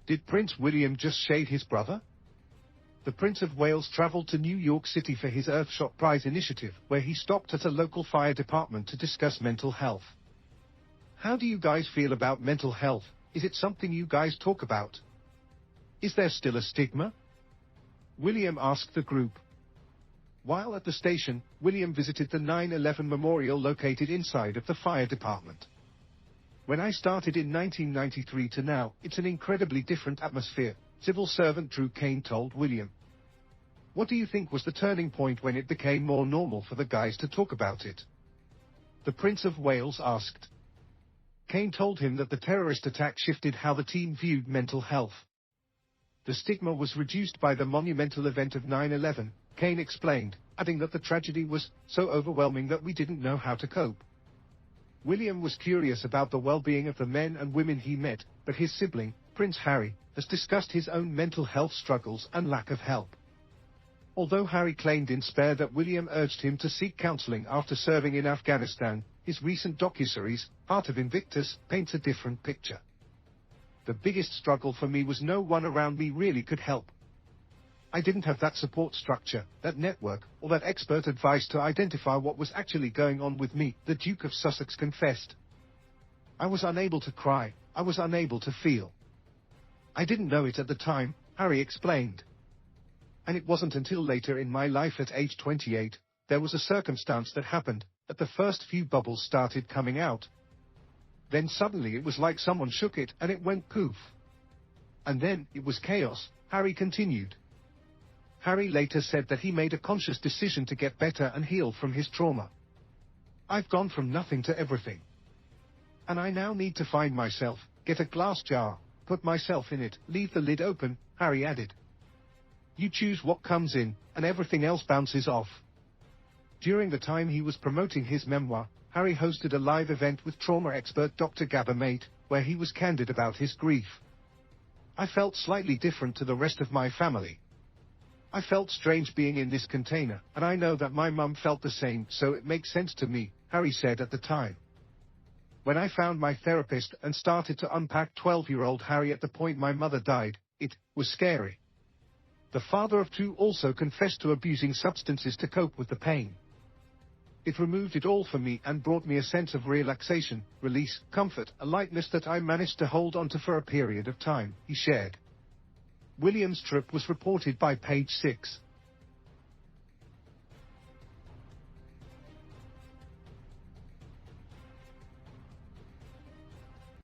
Did Prince William just shade his brother? The Prince of Wales traveled to New York City for his Earthshot Prize initiative, where he stopped at a local fire department to discuss mental health. How do you guys feel about mental health? Is it something you guys talk about? Is there still a stigma? William asked the group. While at the station, William visited the 9/11 memorial located inside of the fire department. When I started in 1993 to now, it's an incredibly different atmosphere, civil servant Drew Kane told William. What do you think was the turning point when it became more normal for the guys to talk about it? The Prince of Wales asked. Kane told him that the terrorist attack shifted how the team viewed mental health. The stigma was reduced by the monumental event of 9/11, Kane explained, adding that the tragedy was so overwhelming that we didn't know how to cope. William was curious about the well-being of the men and women he met, but his sibling, Prince Harry, has discussed his own mental health struggles and lack of help. Although Harry claimed in spare that William urged him to seek counseling after serving in Afghanistan, his recent docuseries, Part of Invictus, paints a different picture. The biggest struggle for me was no one around me really could help. I didn't have that support structure, that network, or that expert advice to identify what was actually going on with me, the Duke of Sussex confessed. I was unable to cry, I was unable to feel. I didn't know it at the time, Harry explained. And it wasn't until later in my life at age 28, there was a circumstance that happened, that the first few bubbles started coming out. Then suddenly it was like someone shook it and it went poof. And then, it was chaos, Harry continued. Harry later said that he made a conscious decision to get better and heal from his trauma. I've gone from nothing to everything. And I now need to find myself, get a glass jar, put myself in it, leave the lid open, Harry added. You choose what comes in, and everything else bounces off. During the time he was promoting his memoir, Harry hosted a live event with trauma expert Dr. Gabor Mate, where he was candid about his grief. I felt slightly different to the rest of my family. I felt strange being in this container, and I know that my mum felt the same, so it makes sense to me, Harry said at the time. When I found my therapist and started to unpack 12-year-old Harry at the point my mother died, it was scary. The father of two also confessed to abusing substances to cope with the pain. It removed it all for me and brought me a sense of relaxation, release, comfort, a lightness that I managed to hold onto for a period of time, he shared. William's trip was reported by Page 6.